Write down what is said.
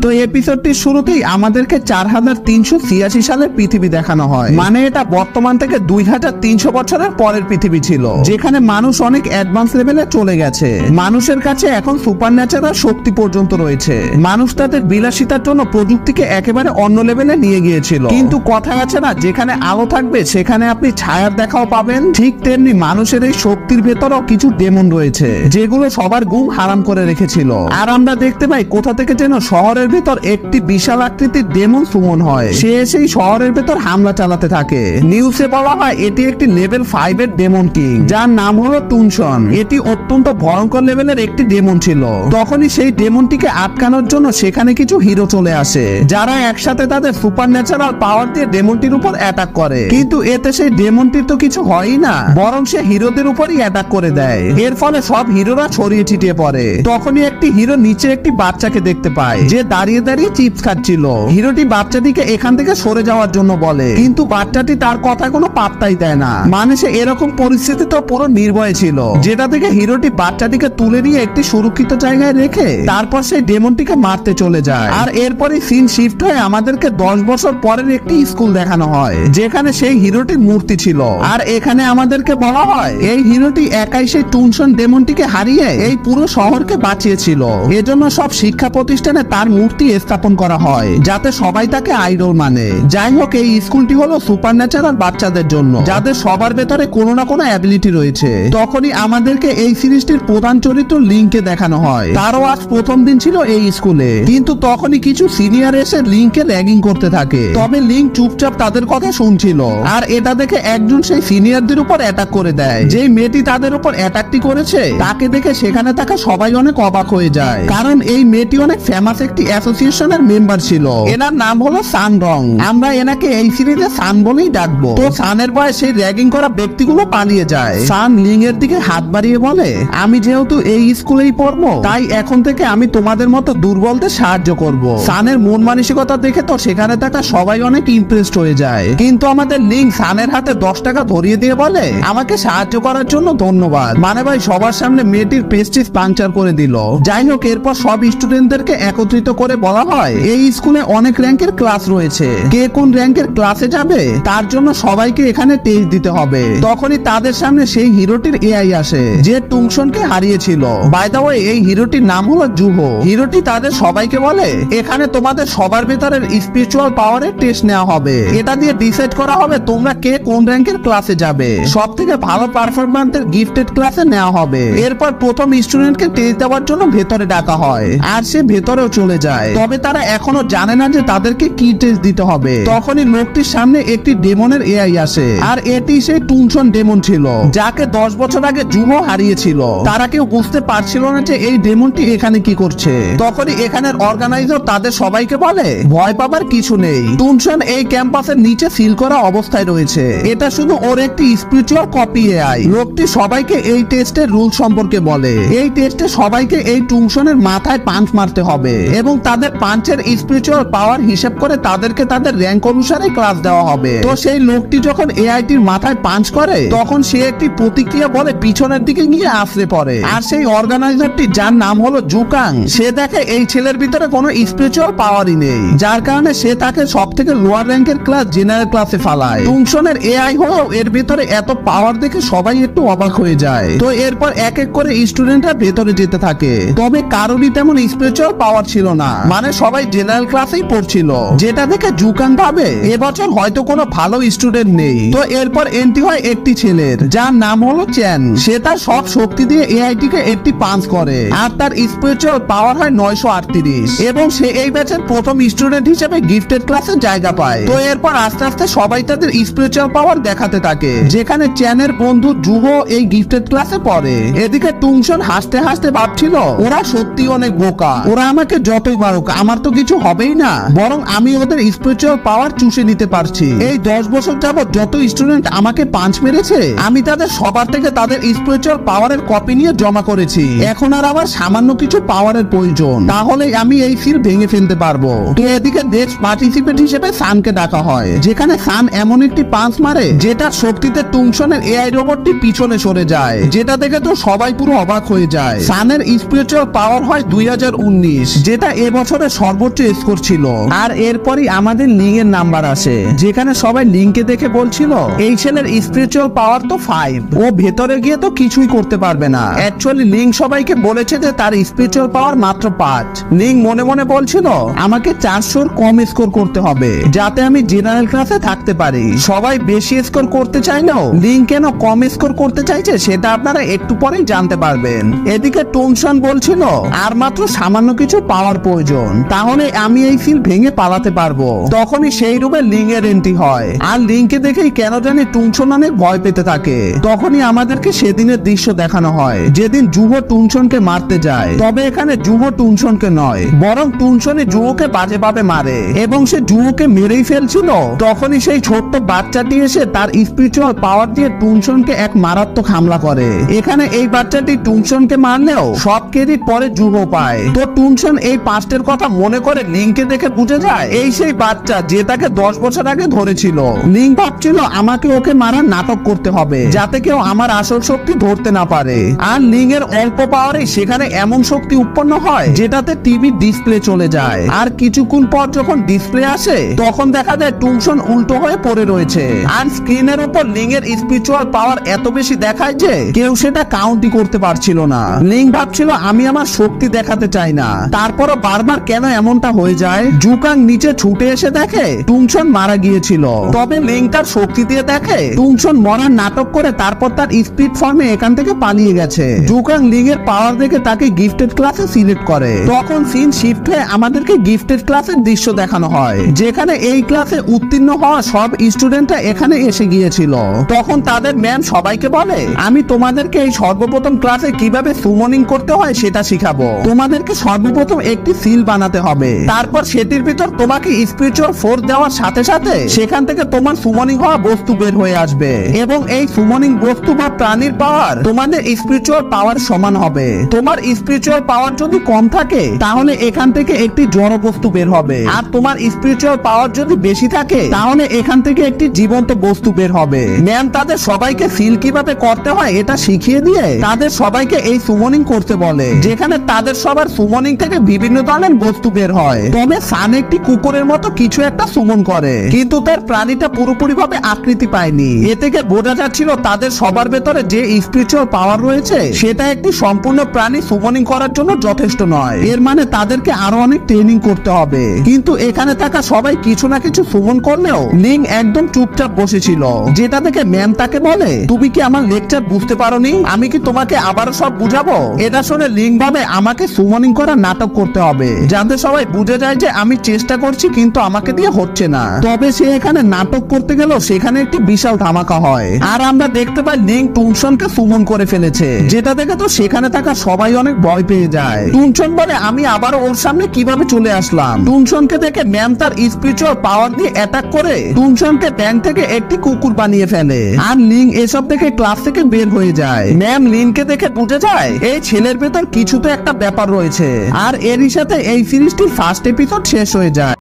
তো এপিসোডটির শুরুতেই আমাদেরকে 4386 সালের পৃথিবী দেখানো হয়। মানে এটা বর্তমান থেকে 2300 বছরের পরের পৃথিবী ছিল, যেখানে মানুষ অনেক অ্যাডভান্স লেভেলে চলে গেছে। মানুষের কাছে এখন সুপার ন্যাচারাল শক্তি পর্যন্ত রয়েছে। মানুষ তাদের বিলাসিতার জন্য প্রযুক্তিকে একেবারে অন্য লেভেলে নিয়ে গিয়েছিল। কিন্তু কথা আছে না, যেখানে আলো থাকবে সেখানে আপনি ছায়ার দেখাও পাবেন। ঠিক তেমনি মানুষের এই শক্তির ভেতরেও কিছু ডেমন রয়েছে, যেগুলো সবার ঘুম হারাম করে রেখেছিল। আর আমরা দেখতে পাই কোথা থেকে যেন শহরের ভেতর একটি বিশাল আকৃতির ডেমন সুমন হয়। সে সেই শহরের ভেতর হামলা চালাতে থাকে। নিউজে বলা হয় এটি একটি লেভেল 5 এর ডেমন কিং, যার নাম হলো টুনশন। এটি অত্যন্ত ভয়ঙ্কর লেভেলের একটি ডেমন ছিল। তখনই সেই ডেমনটিকে আটকানোর জন্য সেখানে কিছু হিরো চলে আসে, যারা একসাথে তাদের সুপার ন্যাচারাল পাওয়ার দিয়ে ডেমনটির উপর অ্যাটাক করে। কিন্তু এতে সেই ডেমনটির তো কিছু হয়ই না, বরং সে হিরোদের উপরই অ্যাটাক করে দেয়। এর ফলে সব হিরোরা ছড়িয়ে ছিটিয়ে পড়ে। তখনই একটি হিরো নিচে একটি বাচ্চাকে দেখতে পায়, যে দাঁড়িয়ে দাঁড়িয়ে চিপস খাচ্ছিল। হিরোটি বাচ্চাটিকে এখান থেকে সরে যাওয়ার জন্য বলে, কিন্তু বাচ্চাটি তার কথা কোনো পাত্তাই দেয় না। মানে সে এরকম পরিস্থিতিতে পুরো নির্ভয় ছিল, যেটা থেকে হিরোটি বাচ্চাটিকে তুলে নিয়ে একটি সুরক্ষিত জায়গায় রেখে তারপর সেই ডেমনটিকে মারতে চলে যায়। আর এরপরে সিন শিফট হয়ে আমাদেরকে 10 বছর পরের একটি স্কুল দেখানো হয়, যেখানে সেই হিরোটির মূর্তি ছিল। আর এখানে আমাদেরকে বলা হয় এই হিরোটি একাই সেই টুনশন ডেমনটিকে হারিয়ে এই পুরো শহরকে বাঁচিয়েছিল। এজন্য সব শিক্ষা প্রতিষ্ঠানে তার মূর্তি স্থাপন করা হয়, যাতে সবাই তাকে আইডল মানে। যাই হোক, এই স্কুলটি হলো সুপার ন্যাচারাল বাচ্চাদের জন্য, যাদের সবার ভেতরে কোনো না কোনো অ্যাবিলিটি রয়েছে। তখনই আমাদেরকে এই সিরিজটির প্রধান চরিত্র লিংকে দেখানো হয়। তারও আজ প্রথম দিন ছিল এই স্কুলে, কিন্তু তখনই কিছু সিনিয়র এসে লিংকে র্যাগিং করতে থাকে। তবে লিংক চুপচাপ তাদের কথা শুনছিল। আর এটা দেখে একজন সেই সিনিয়রদের উপর অ্যাটাক করে দেয়। যেই মেয়েটি তাদের উপর অ্যাটাকটি করেছে তাকে দেখে সেখানে থাকা সবাই অনেক অবাক হয়ে যায়, কারণ এই মেয়েটি অনেক ফেমাস একটি অ্যাসোসিয়েশনের মেম্বার ছিল। এনার নাম হলো সান রং। আমরা এনাকে এই সিরিজে সান বলেই ডাকবো। তো সানের ভয়ে সেই র্যাগিং করা ব্যক্তিগুলো পালিয়ে যায়। সান লিং এর দিকে হাত বাড়িয়ে বলে, আমি যেহেতু এই স্কুলেই পড়বো, তাই এখন থেকে আমি তোমাদের মতো দুর্বলদের সাহায্য করব। সানের মন মানসিকতা দেখে তো সেখানে থাকা সবাই অনেক ইমপ্রেসড হয়ে যায়। কিন্তু আমাদের লিং সানের হাতে 10 টাকা ধরিয়ে দিয়ে বলে, আমাকে সাহায্য করার জন্য ধন্যবাদ। মানে ভাই, সবার সামনে মেয়েটির প্রেস্টিজ পাংচার করে দিল। যাই হোক, এরপর সব স্টুডেন্টদেরকে একত্রিত করে বলা হয় এই স্কুলে অনেক র্যাঙ্কের ক্লাস রয়েছে, কে কোন র্যাঙ্কের ক্লাসে যাবে তার জন্য সবাইকে এখানে টেস্ট দিতে হবে। তখনই তাদের সামনে সেই হিরোটির এআই আসে, যে টুংশনকে হারিয়েছিল। বাই দ্য ওয়ে, এই হিরোটির নাম হলো জুহো। হিরোটি তাদের সবাইকে বলে, এখানে তোমাদের সবার ভেতরের স্পিরিচুয়াল পাওয়ারের টেস্ট নেওয়া হবে। এটা দিয়ে ডিসাইড করা হবে তোমরা কে কোন র্যাঙ্কের ক্লাসে যাবে। সব থেকে ভালো পারফরম্যান্সের গিফটেড ক্লাসে নেওয়া হবে। এরপর প্রথম স্টুডেন্টকে টেস্ট দেওয়ার জন্য ভেতরে ডাকা হয়, আর সে ভেতরেও চলে যায়। তবে তারা এখনো জানে না যে তাদেরকে কি টেস্ট দিতে হবে। তখনই লোকটির সামনে একটি ডেমনের এআই আসে, আর এটি সেই টুনশন ডেমন ছিল, যাকে 10 বছর আগে জুহো হারিয়েছিল। তারা কেউ বুঝতে পারছিল না যে এই ডেমনটি এখানে কি করছে। তখনই এখানের অর্গানাইজার তাদের সবাইকে বলে, ভয় পাবার কিছু নেই, টুনশন এই ক্যাম্পাসের নিচে সিল করা অবস্থায় রয়েছে। এটা শুধু ওর একটি স্পিরিচুয়াল কপি এআই। লোকটি সবাইকে এই টেস্টের রুল সম্পর্কে বলে। এই টেস্টে সবাইকে এই টুনশনের মাথায় পাঞ্চ মারতে হবে, এবং তাদের পাঞ্চের স্পিরিচুয়াল পাওয়ার হিসেব করে তাদেরকে তাদের র্যাঙ্ক অনুসারে ক্লাস দেওয়া হবে। তো সেই লোকটি যখন এআইটির মাথায় পাঞ্চ করে, তখন সে একটি প্রতিক্রিয়া বলে পিছনের দিকে গিয়ে আছড়ে পড়ে। আর সেই অর্গানাইজারটি, যার নাম হলো জুকাং, সে দেখে এই ছেলের ভিতরে কোনো স্পিরিচুয়াল পাওয়ারই নেই, যার কারণে সে তাকে সব থেকে লোয়ার র্যাঙ্কের ক্লাস জেনারেল ক্লাসে ফালায়। টুংশনের এআই হলো এর ভিতরে এত পাওয়ার দেখে সবাই একটু অবাক হয়ে যায়। তো এরপর এক এক করে স্টুডেন্টরা ভেতরে যেতে থাকে। তবে কারোরই তেমন স্পিরিচুয়াল পাওয়ার ছিল না, মানে সবাই জেনারেল ক্লাসেই পড়ছিল। যেটা দেখে জুকাং ভাবে এবছর হয়তো কোনো ভালো স্টুডেন্ট নেই। তো এরপর এন্ট্রি হয় একটি ছেলের, যার নাম হলো চ্যান। সে তার সব শক্তি দিয়ে এআইটিকে একটি পাঞ্চ করে, আর তার স্পিরিচুয়াল পাওয়ার হয় 938, এবং সে এই ব্যাচের প্রথম স্টুডেন্ট হিসেবে গিফটেড ক্লাসে জায়গা পায়। তো এরপর আস্তে আস্তে সবাই তাদের স্পিরিচুয়াল পাওয়ার দেখাতে থাকে, যেখানে চ্যানের বন্ধু জুহো এই গিফটেড ক্লাসে পড়ে। এদিকে টুংশন হাসতে হাসতে ভাবছিল, ওরা সত্যি অনেক বোকা, ওরা আমাকে যতই মারুক আমার তো কিছু হবেই না, বরং আমি ওদের স্পিরিচুয়াল পাওয়ার চুষে নিতে পারছি। এই 10 বছর যাবত যত স্টুডেন্ট আমাকে পাঞ্চ মেরেছে, আমি তাদের সবার থেকে তাদের স্পিরিচুয়াল পাওয়ারের কপি নিয়ে জমা করেছি। এখন আর আমার সামান্য কিছু পাওয়ারের প্রয়োজন, তাহলে আমি এই ফিল ভেঙে ফেলতে পারবো। তো এদিকে নেক্সট পার্টিসিপেন্ট হিসেবে সানকে ডাকা হয়, যেখানে সান এমন একটি পাঞ্চ মারে যেটার শক্তিতে টুংশনের এআই রোবটটি পিছনে সরে যায়, যেটা দেখে তো সবাই পুরো অবাক হয়ে যায়। সানের স্পিরিচুয়াল পাওয়ার হয় 2019, যেটা এবছরের সর্বোচ্চ স্কোর ছিল। আর এরপরই আমাদের লিং এর নাম্বার আসে, যেখানে সবাই লিংকে দেখে বলছিল এই ছেলের স্পিরিচুয়াল পাওয়ার তো 5, ও ভেতরে গিয়ে তো কিছুই করতে পারবে না। অ্যাকচুয়ালি লিং সবাইকে বলেছে যে তার স্পিরিচুয়াল পাওয়ার মাত্র 5। লিং মনে মনে বলছিল আমাকে 400 কম স্কোর করতে হবে যাতে আমি জেনারেল ক্লাসে থাকতে পারি। সবাই বেশি স্কোর করতে চাইলেও লিং কেন কম স্কোর করতে চাইছে সেটা আপনারা একটু পরেই জানতে পারবেন। এদিকে টুনশন বলছিল আর মাত্র সামান্য কিছু পাওয়ার প্রয়োজন, তাহলে আমি এই ফিল ভেঙে পালাতে পারবো। তখনই সেই রুমে লিং এর এন্ট্রি হয়, আর লিংকে দেখেই কেন জানি টুনশন অনেক ভয় পেতে থাকে। তখনই আমাদেরকে সেদিনের দৃশ্য দেখানো হয় যেদিন জুহ টুনশনকে মারতে যায়। তবে এখানে জুহ টুনশনকে নয়, বরং টুনশনই জুহকে বাজেভাবে মারে এবং সে জুহকে মেরেই ফেলছিল। তখনই সেই ছোট্ট বাচ্চাটি এসে তার স্পিরিচুয়াল পাওয়ার দিয়ে টুনশনকে এক মারাত্মক হামলা করে। এখানে এই বাচ্চাটি টুনশনকে মারলেও সব ক্রেডিট পরে জুহ পায়। তো টুনশন এই পাস্টের কথা মনে করে লিংকে দেখে বুঝে যায় এই সেই বাচ্চা যে তাকে 10 বছর আগে ধরেছিল। লিং ভাবছিল আমাকে ওকে মারার নাটক করতে হবে যাতে কেউ আমার আসল শক্তি ধরতে না পারে। আর লিং এর অল্প পাওয়ারে সেখানে এমন শক্তি উৎপন্ন হয় যেটাতে টিভি ডিসপ্লে চলে যায়। আর কিছুক্ষণ পর যখন ডিসপ্লে আসে তখন দেখা যায় টুনশন উল্টো হয়ে পড়ে রয়েছে। আর স্ক্রিনের উপর লিং এর স্পিরিচুয়াল পাওয়ার এত বেশি দেখায় যে কেউ সেটা কাউন্টই করতে পারছিল না। লিং ভাবছিল আমি আমার শক্তি দেখাতে চাই না, তারপরও বারবার কেন এমনটা হয়ে যায়। জুকাং নিচে ছুটে এসে দেখে টুনশন মারা গিয়েছিল। তবে লিং তার শক্তি দিয়ে দেখে টুনশন মরার নাটক করে তারপর তার স্পিড ফর্মে এখান থেকে পালিয়ে গেছে। জুকাং লিং এর পাওয়ার দেখে তাকে গিফটেড ক্লাসে সিলেক্ট করে। তখন সিন শিফট হয়ে আমাদেরকে গিফটেড ক্লাসের দৃশ্য দেখানো হয়, যেখানে এই ক্লাসে উত্তীর্ণ হওয়া সব স্টুডেন্টরা এখানে এসে গিয়েছিল। তখন তাদের ম্যাম সবাইকে বলে আমি তোমাদেরকে এই সর্বপ্রথম ক্লাসে কিভাবে সুমনিং করতে হয় সেটা শিখাবো। তোমাদেরকে সর্বপ্রথম একটি সিল বানাতে হবে, তারপর সেটির ভিতর তোমাকে স্পিরিচুয়াল ফোর্স দেওয়ার সাথে সাথে সেখান থেকে তোমার সুমনিং হওয়া বস্তু বের হয়ে আসবে এবং এই সুমনিং বস্তু বা প্রাণীর পাওয়ার তোমাদের স্পিরিচুয়াল পাওয়ার সমান হবে। তোমার স্পিরিচুয়াল পাওয়ার যদি কম থাকে তাহলে এখান থেকে একটি জড় বস্তু বের হবে, আর তোমার স্পিরিচুয়াল পাওয়ার যদি বেশি থাকে তাহলে এখান থেকে একটি জীবন্ত বস্তু বের হবে। ম্যাম তাদের সবাইকে সিল কিভাবে করতে হয় এটা শিখিয়ে দিয়ে তাদের সবাইকে এই সুমনিং করতে বলে, যেখানে তাদের সবার সুমনিং থেকে বিভিন্ন ধরনের বস্তু বের হয়। তবে সান একটি কুকুরের মতো কিছু একটা সুমন করে, কিন্তু তার প্রাণীটা পুরোপুরি ভাবে আকৃতি পায়নি। এ থেকে বোঝা যাচ্ছিল তাদের সবার ভেতরে যে স্পিরিচুয়াল পাওয়ার রয়েছে সেটা একটি সম্পূর্ণ প্রাণী সুমনিং করার জন্য যথেষ্ট নয়। এর মানে তাদেরকে আরো অনেক ট্রেনিং করতে হবে। কিন্তু এখানে থাকা সবাই কিছু না কিছু সুমন করলেও লিং একদম চুপচাপ বসেছিল, যেটা দেখে ম্যাম তাকে বলে তুমি কি আমার লেকচার বুঝতে পারোনি? আমি কি তোমাকে আবারও সব বুঝাবো? এটা শুনে লিং ভাবে আমাকে সুমনিং করার নাটক করতে হবে যাতে সবাই বুঝে যায় যে আমি চেষ্টা করছি কিন্তু আমাকে দিয়ে হচ্ছে না। তবে সে এখানে নাটক করতে গেল সেখানে একটি বিশাল ধামাকা হয়, আর আমরা দেখতে পাই লিং টুনশনকে সুমন করে ফেলেছে, যেটা দেখে তো সেখানে থাকা সবাই অনেক ভয় পেয়ে যায়। টুনশন বলে আমি আবারও ওর সামনে কিভাবে চলে আসলাম। টুনশনকে দেখে ম্যাম তার স্পিরিচুয়াল পাওয়ার দিয়ে অ্যাটাক করে টুনশনকে ব্যাংক থেকে একটি কুকুর বানিয়ে ফেলে, আর লিং এসব দেখে ক্লাস থেকে বের হয়ে যায়। ম্যাম লিংকে দেখে বুঝে যায় এই ছেলের ভেতর কিছু তো একটা ব্যাপার রয়েছে, আর এরই সাথে এই সিরিজটির ফার্স্ট এপিসোড শেষ হয়ে যায়।